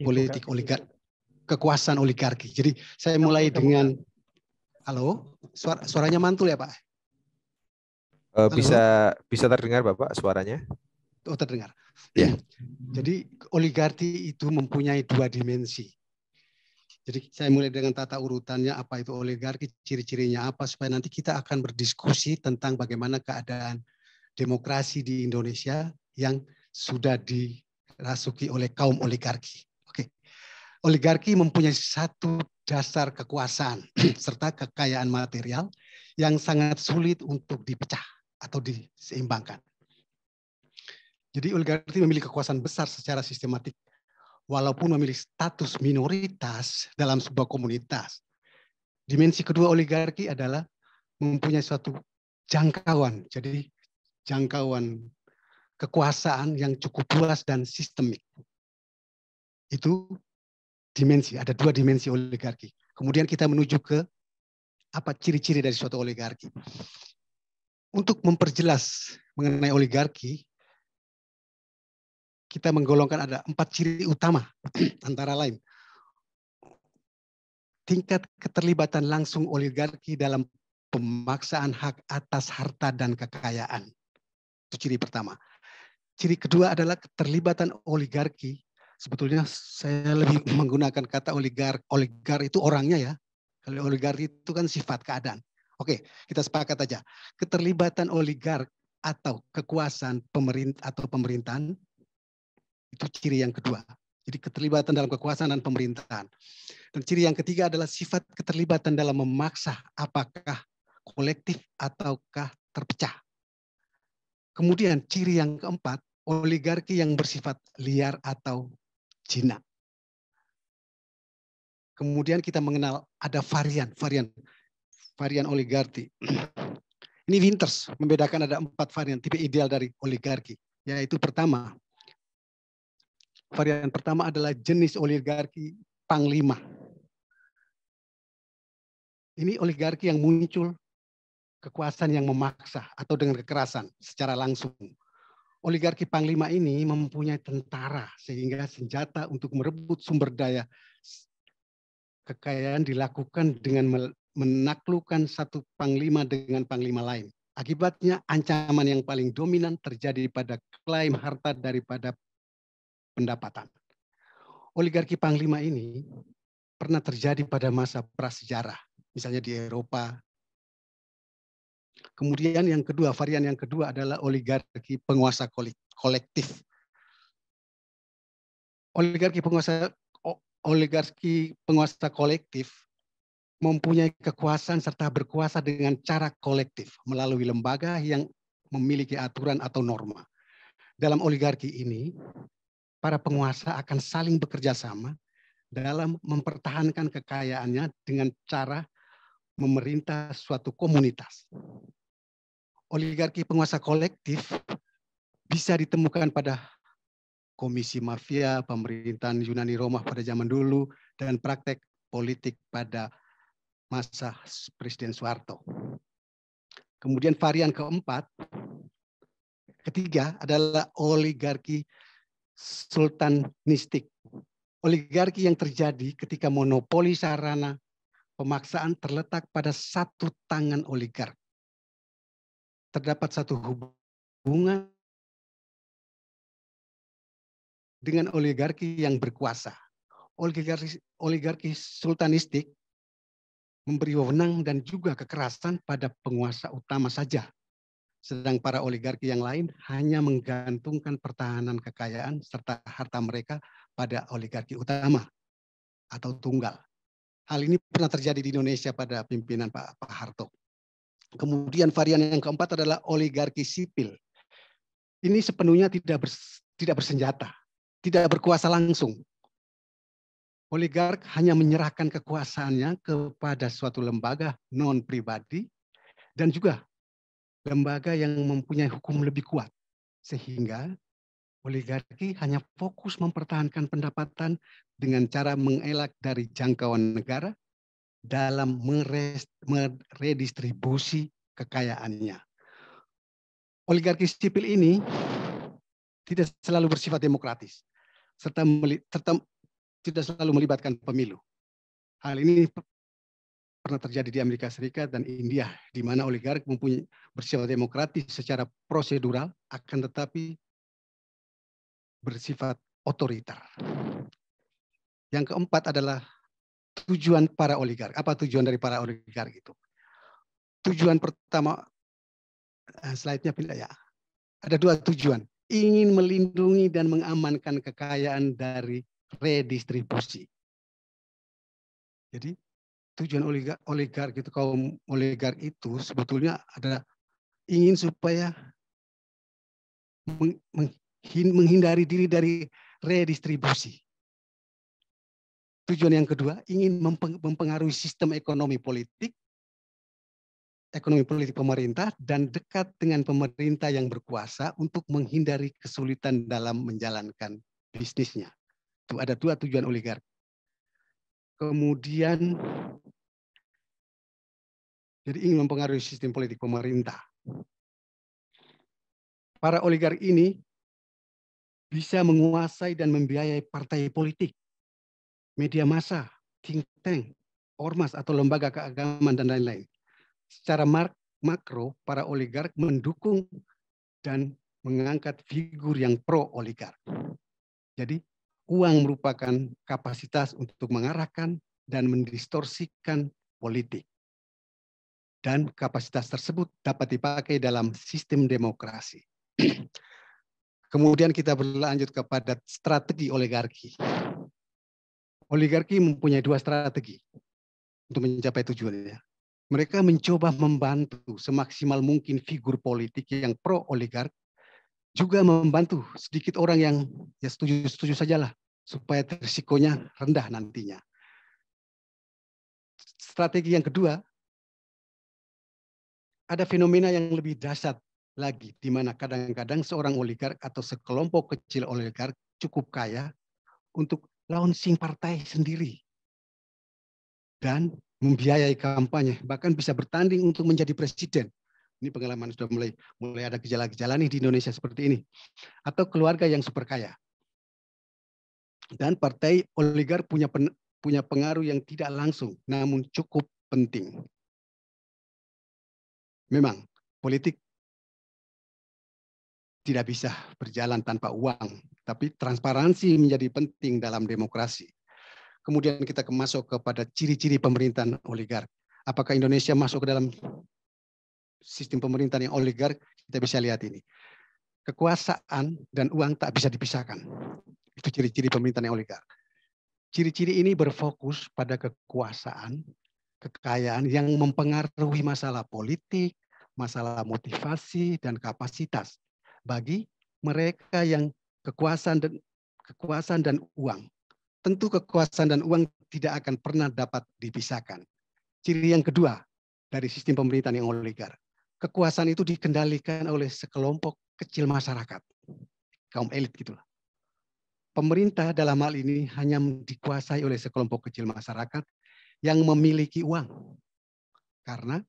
politik kekuasaan oligarki. Jadi saya mulai dengan, halo, suaranya mantul ya Pak? Bisa terdengar Bapak suaranya? Oh, terdengar. Ya. Jadi oligarki itu mempunyai dua dimensi. Jadi saya mulai dengan tata urutannya, apa itu oligarki, ciri-cirinya apa, supaya nanti kita akan berdiskusi tentang bagaimana keadaan demokrasi di Indonesia yang sudah dirasuki oleh kaum oligarki. Oke. Oligarki mempunyai satu dasar kekuasaan serta kekayaan material yang sangat sulit untuk dipecah atau diseimbangkan. Jadi oligarki memiliki kekuasaan besar secara sistematik walaupun memiliki status minoritas dalam sebuah komunitas. Dimensi kedua oligarki adalah mempunyai suatu jangkauan. Jadi jangkauan kekuasaan yang cukup luas dan sistemik. Itu dimensi, ada dua dimensi oligarki. Kemudian kita menuju ke apa ciri-ciri dari suatu oligarki. Untuk memperjelas mengenai oligarki, kita menggolongkan ada 4 ciri utama, antara lain. Tingkat keterlibatan langsung oligarki dalam pemaksaan hak atas harta dan kekayaan. Itu ciri pertama. Ciri kedua adalah keterlibatan oligarki. Sebetulnya saya lebih menggunakan kata oligar. Oligar itu orangnya ya. Kalau oligarki itu kan sifat keadaan. Oke, kita sepakat aja. Keterlibatan oligark atau kekuasaan pemerintah atau pemerintahan itu ciri yang kedua. Jadi keterlibatan dalam kekuasaan dan pemerintahan. Dan ciri yang ketiga adalah sifat keterlibatan dalam memaksa apakah kolektif ataukah terpecah. Kemudian ciri yang keempat, oligarki yang bersifat liar atau jinak. Kemudian kita mengenal ada varian oligarki. Ini Winters membedakan ada 4 varian tipe ideal dari oligarki. Yaitu pertama, varian pertama adalah jenis oligarki panglima. Ini oligarki yang muncul kekuasaan yang memaksa atau dengan kekerasan secara langsung. Oligarki panglima ini mempunyai tentara sehingga senjata untuk merebut sumber daya kekayaan dilakukan dengan menaklukkan satu panglima dengan panglima lain. Akibatnya ancaman yang paling dominan terjadi pada klaim harta daripada pendapatan. Oligarki panglima ini pernah terjadi pada masa prasejarah, misalnya di Eropa. Kemudian yang kedua, varian yang kedua adalah oligarki penguasa kolektif. Oligarki penguasa kolektif mempunyai kekuasaan serta berkuasa dengan cara kolektif melalui lembaga yang memiliki aturan atau norma. Dalam oligarki ini, para penguasa akan saling bekerja sama dalam mempertahankan kekayaannya dengan cara memerintah suatu komunitas. Oligarki penguasa kolektif bisa ditemukan pada komisi mafia, pemerintahan Yunani Roma pada zaman dulu, dan praktek politik pada masa Presiden Soeharto. Kemudian varian ketiga adalah oligarki sultanistik. Oligarki yang terjadi ketika monopoli sarana pemaksaan terletak pada satu tangan oligark. Terdapat satu hubungan dengan oligarki yang berkuasa. Oligarki sultanistik memberi wewenang dan juga kekerasan pada penguasa utama saja. Sedang para oligarki yang lain hanya menggantungkan pertahanan kekayaan serta harta mereka pada oligarki utama atau tunggal. Hal ini pernah terjadi di Indonesia pada pimpinan Pak Harto. Kemudian varian yang keempat adalah oligarki sipil. Ini sepenuhnya tidak bersenjata, tidak berkuasa langsung. Oligark hanya menyerahkan kekuasaannya kepada suatu lembaga non-pribadi dan juga lembaga yang mempunyai hukum lebih kuat. Sehingga oligarki hanya fokus mempertahankan pendapatan dengan cara mengelak dari jangkauan negara dalam meredistribusi kekayaannya. Oligarki sipil ini tidak selalu bersifat demokratis, serta tidak selalu melibatkan pemilu. Hal ini pernah terjadi di Amerika Serikat dan India, di mana oligark mempunyai bersifat demokratis secara prosedural, akan tetapi bersifat otoriter. Yang keempat adalah tujuan para oligark. Apa tujuan dari para oligark itu? Tujuan pertama, slide-nya pindah ya. Ada dua tujuan. Ingin melindungi dan mengamankan kekayaan dari redistribusi. Jadi tujuan oligark itu, kaum oligark itu sebetulnya adalah ingin supaya menghindari diri dari redistribusi. Tujuan yang kedua, ingin mempengaruhi sistem ekonomi politik pemerintah dan dekat dengan pemerintah yang berkuasa untuk menghindari kesulitan dalam menjalankan bisnisnya. Itu ada dua tujuan oligark. Kemudian, jadi ingin mempengaruhi sistem politik pemerintah. Para oligark ini bisa menguasai dan membiayai partai politik, media massa, think tank, ormas atau lembaga keagamaan dan lain-lain. Secara makro, para oligark mendukung dan mengangkat figur yang pro-oligark. Jadi, uang merupakan kapasitas untuk mengarahkan dan mendistorsikan politik. Dan kapasitas tersebut dapat dipakai dalam sistem demokrasi. Kemudian kita berlanjut kepada strategi oligarki. Oligarki mempunyai dua strategi untuk mencapai tujuannya. Mereka mencoba membantu semaksimal mungkin figur politik yang pro-oligark, juga membantu sedikit orang yang ya setuju-setuju sajalah, supaya risikonya rendah nantinya. Strategi yang kedua, ada fenomena yang lebih dahsyat lagi, di mana kadang-kadang seorang oligark atau sekelompok kecil oligark cukup kaya untuk launching partai sendiri dan membiayai kampanye, bahkan bisa bertanding untuk menjadi presiden. Ini pengalaman sudah mulai ada gejala-gejala nih di Indonesia seperti ini. Atau keluarga yang super kaya. Dan partai oligark punya pengaruh yang tidak langsung, namun cukup penting. Memang politik tidak bisa berjalan tanpa uang, tapi transparansi menjadi penting dalam demokrasi. Kemudian kita masuk kepada ciri-ciri pemerintahan oligark. Apakah Indonesia masuk ke dalam sistem pemerintahan yang oligark? Kita bisa lihat ini. Kekuasaan dan uang tak bisa dipisahkan. Itu ciri-ciri pemerintahan yang oligark. Ciri-ciri ini berfokus pada kekuasaan, kekayaan yang mempengaruhi masalah politik, masalah motivasi, dan kapasitas bagi mereka yang kekuasaan dan uang. Tentu kekuasaan dan uang tidak akan pernah dapat dipisahkan. Ciri yang kedua dari sistem pemerintahan yang oligark. Kekuasaan itu dikendalikan oleh sekelompok kecil masyarakat. Kaum elit gitulah. Pemerintah dalam hal ini hanya dikuasai oleh sekelompok kecil masyarakat yang memiliki uang. Karena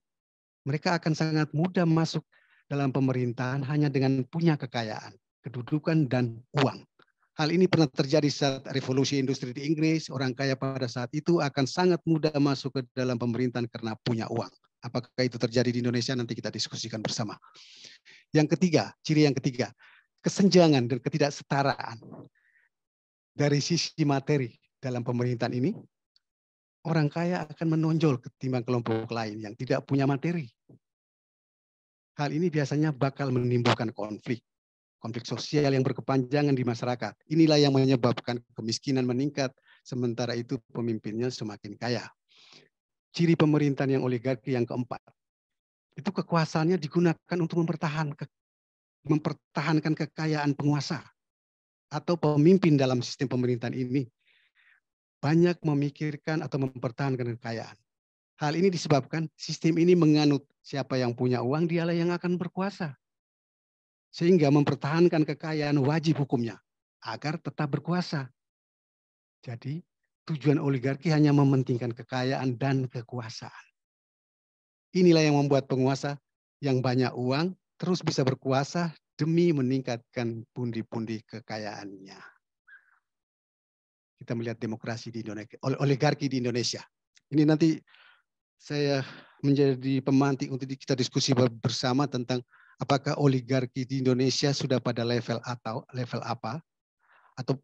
mereka akan sangat mudah masuk dalam pemerintahan hanya dengan punya kekayaan, kedudukan, dan uang. Hal ini pernah terjadi saat revolusi industri di Inggris. Orang kaya pada saat itu akan sangat mudah masuk ke dalam pemerintahan karena punya uang. Apakah itu terjadi di Indonesia? Nanti kita diskusikan bersama. Yang ketiga, ciri yang ketiga, kesenjangan dan ketidaksetaraan. Dari sisi materi dalam pemerintahan ini, orang kaya akan menonjol ketimbang kelompok lain yang tidak punya materi. Hal ini biasanya bakal menimbulkan konflik sosial yang berkepanjangan di masyarakat. Inilah yang menyebabkan kemiskinan meningkat, sementara itu pemimpinnya semakin kaya. Ciri pemerintahan yang oligarki yang keempat, itu kekuasaannya digunakan untuk mempertahankan kekayaan penguasa atau pemimpin dalam sistem pemerintahan ini. Banyak memikirkan atau mempertahankan kekayaan. Hal ini disebabkan sistem ini menganut siapa yang punya uang, dialah yang akan berkuasa. Sehingga mempertahankan kekayaan wajib hukumnya agar tetap berkuasa. Jadi tujuan oligarki hanya mementingkan kekayaan dan kekuasaan. Inilah yang membuat penguasa yang banyak uang terus bisa berkuasa demi meningkatkan pundi-pundi kekayaannya. kita melihat demokrasi di Indonesia, oligarki di Indonesia. Ini nanti saya menjadi pemantik untuk kita diskusi bersama tentang apakah oligarki di Indonesia sudah pada level atau level apa, atau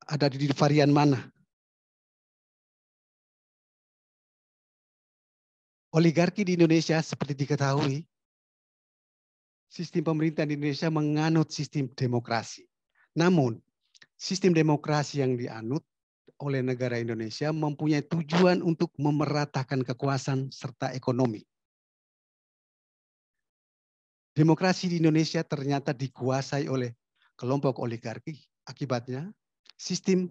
ada di varian mana. Oligarki di Indonesia seperti diketahui, sistem pemerintahan di Indonesia menganut sistem demokrasi. Namun, sistem demokrasi yang dianut oleh negara Indonesia mempunyai tujuan untuk memeratakan kekuasaan serta ekonomi. Demokrasi di Indonesia ternyata dikuasai oleh kelompok oligarki. Akibatnya, sistem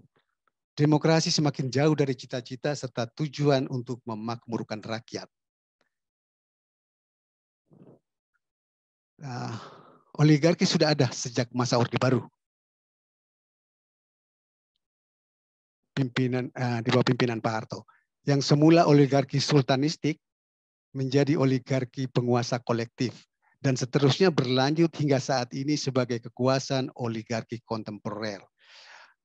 demokrasi semakin jauh dari cita-cita serta tujuan untuk memakmurkan rakyat. Oligarki sudah ada sejak masa Orde Baru. Di bawah pimpinan Pak Harto. Yang semula oligarki sultanistik menjadi oligarki penguasa kolektif. Dan seterusnya berlanjut hingga saat ini sebagai kekuasaan oligarki kontemporer.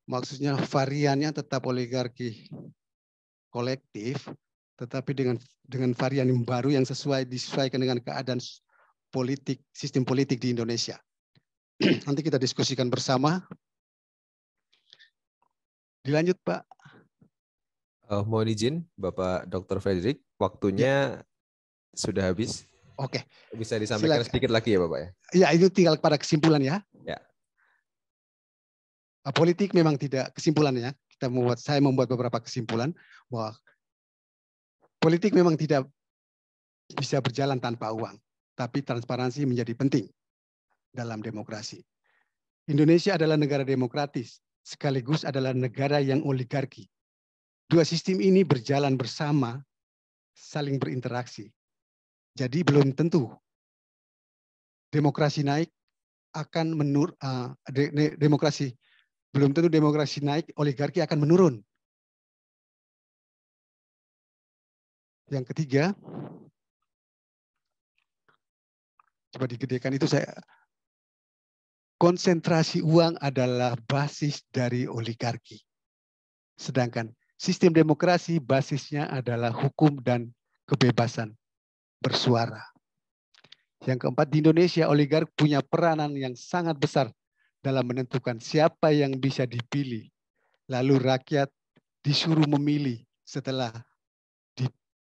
Maksudnya variannya tetap oligarki kolektif, tetapi dengan varian yang baru yang disesuaikan dengan keadaan politik, sistem politik di Indonesia. Nanti kita diskusikan bersama. Dilanjut, Pak. Mohon izin, Bapak Dr. Frederick, waktunya sudah habis. Oke. Bisa disampaikan sedikit lagi ya, Bapak ya? Ya, itu tinggal pada kesimpulan ya. Ya. Politik memang tidak kesimpulannya. Saya membuat beberapa kesimpulan bahwa politik memang tidak bisa berjalan tanpa uang, tapi transparansi menjadi penting dalam demokrasi. Indonesia adalah negara demokratis, sekaligus adalah negara yang oligarki. Dua sistem ini berjalan bersama, saling berinteraksi. Jadi belum tentu demokrasi naik akan belum tentu demokrasi naik, oligarki akan menurun. Yang ketiga, coba digedekan itu konsentrasi uang adalah basis dari oligarki. Sedangkan sistem demokrasi basisnya adalah hukum dan kebebasan bersuara. Yang keempat, di Indonesia oligarki punya peranan yang sangat besar dalam menentukan siapa yang bisa dipilih. Lalu rakyat disuruh memilih setelah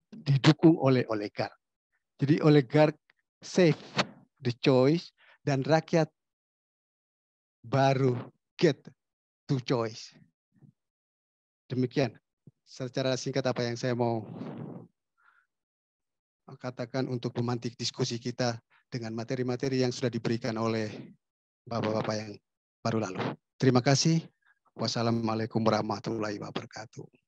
didukung oleh oligark. Jadi oligark save the choice dan rakyat baru get to choice. Demikian secara singkat apa yang saya mau katakan untuk memantik diskusi kita dengan materi-materi yang sudah diberikan oleh bapak-bapak yang baru lalu. Terima kasih. Wassalamualaikum warahmatullahi wabarakatuh.